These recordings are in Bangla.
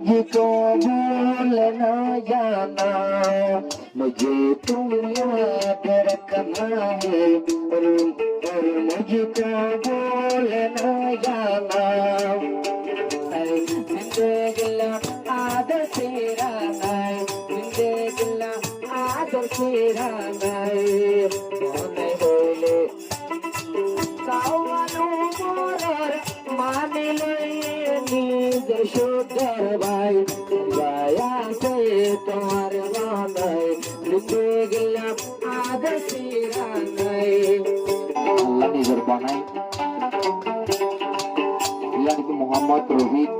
ये तो भूलना जाना मुझे तुम याद रखना है और मुझे तो भूलना जाना जिंदगी आदर तेरा नहीं जिंदगी आदर तेरा नहीं मने बोले सावनो मोर माने নিজ সুন্দর ভাই গায়া সে তোমার বানাই লিখে গেলাম আদর্শী রানাই আল্লাহ নিজের বানাই ইয়ানি মোহাম্মদ রফিক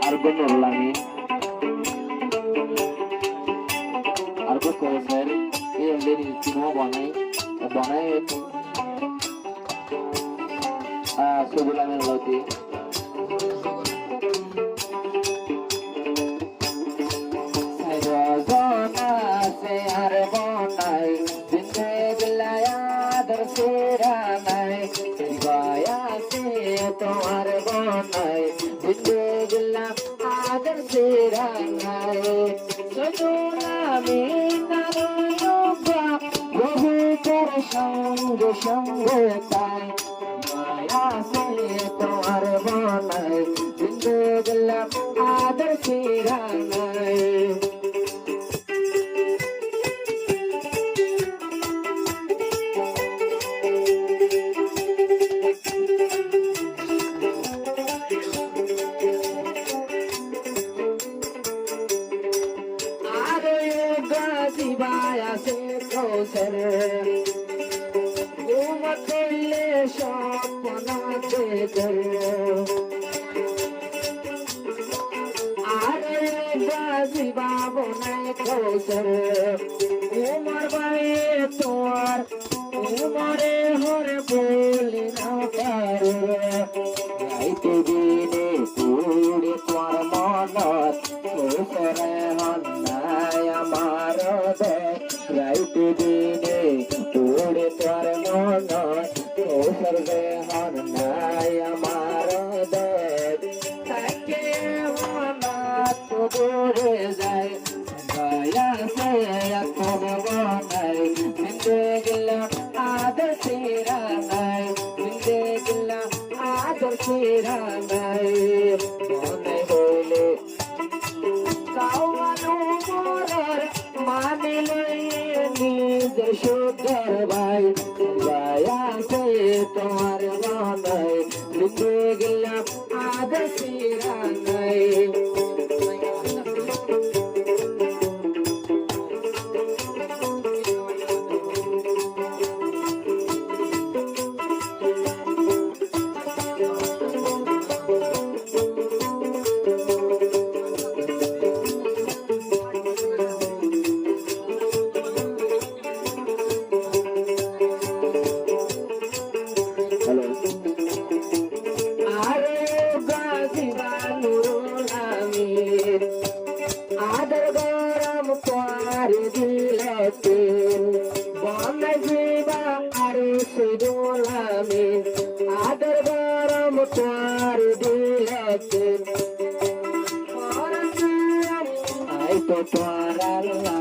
আরবন রলামি আরবন কোসের এই এন্ডেনি চিনো বানাই বানাই সুবুলামের গতি তোমার বনাই জিন্দগিলা আদর তেরা নাই সজুলামি নারুবা বহু কর সঙ্গ সঙ্গ তাই মায়া সে তোমার বনাই জিন্দগিলা আদর তেরা নাই Vaya se coser, como te le chapana te dar. Are gazi babo na coser, umar baye toar, umare hore boli na paru. Raite dine puri toar manat, kosere hannay amar de. রাইতে দিনে তোরে তোর মন তোর দেহন নাই আমার দেব তাকে মনা তো দূরে যায় দয়া সে তোর বনাই জিন্দে গেলাম আদর তেরা নাই জিন্দে গেলাম আদর তেরা নাই মনে হইলে কাওয়ানো মোর মানে নিজ সুন্দর ভাই গায়া সে তোমার বানাই লিখে গেলাম আদর্শী রানাই আদর গরম পার দিলতে বন জীবা আর সুদুলামি আদর গরম পার দিলতে আই তো তোর আল্লাহ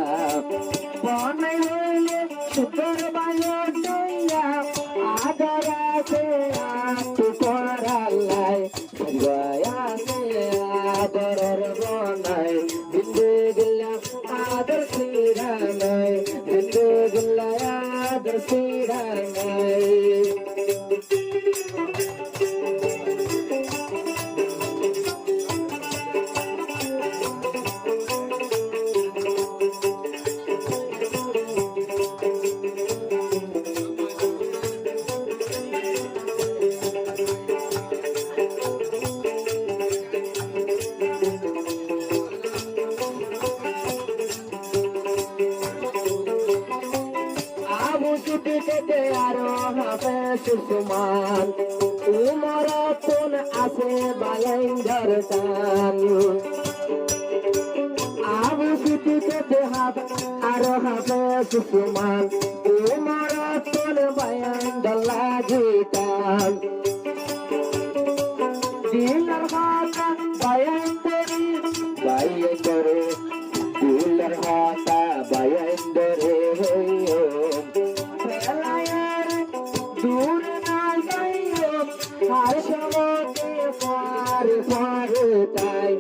বন হইলে সুতর বায়ু দইয়া আদর আছে আতু তোর আল্লাহ গয়া সে আদর বনাই জিন্দগিলা আদর তেরা নাই জিন্দগিলা আদর তেরা নাই ছুটিতে আরো হবে সুষমান উমর কোন আছে বালেন্দার টান আবু ছুটিতে হবে আরো হবে সুষমান উমর কোন বালেন্দার লাগিটান দিলার বাবা বাইন্দরে দুলার হাতা বাইন্দরে হইও ফেলায়ার দূর না যাইও আর সমতে পার পার তাই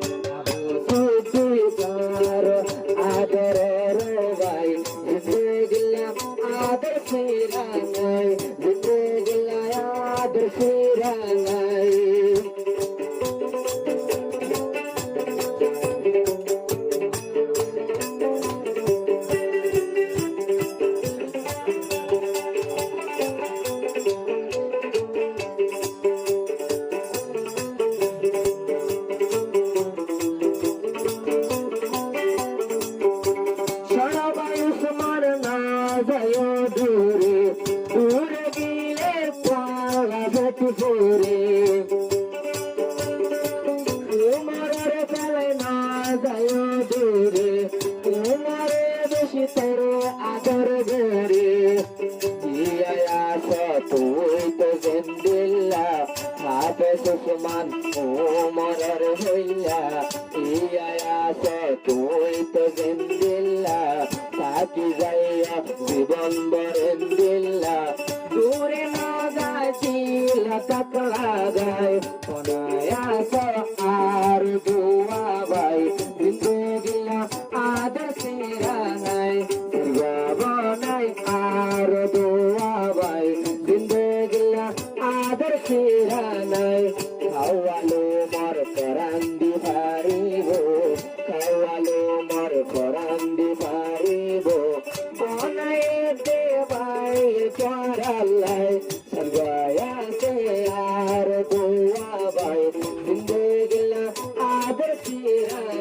সুতি পার আদরে রে ভাই জিন্দগিলাম আদর ফিরাঙ্গাই জিন্দগিলা আদর ফিরাঙ্গাই দূরে দূরে গিলে পালাবত করে তোমার চলে না যায় দূরে তোমার বেশি তোর আদর গরে তুই তো জিন্দিল্লা হাফে সুসমান ওমরের হইয়া তুই তো জিন্দিল্লা থাকি যাইয়া জীবন বরেন দিল্লা দূরে না যাইছিল তাকলা গায় অনায়াস আর দুয়া ভাই জিন্দগিলা আদর সিরানাই জীবনাই আর দুয়া ভাই জিন্দগিলা আদর সিরানাই খাওয়ালো মর করান্দি হারিব খাওয়ালো মর করান্দি হারিব বনাই দে ভাই চরালাই সর্বায়া সে আর দুয়া ভাই জিন্দগিলা আদর সিরানাই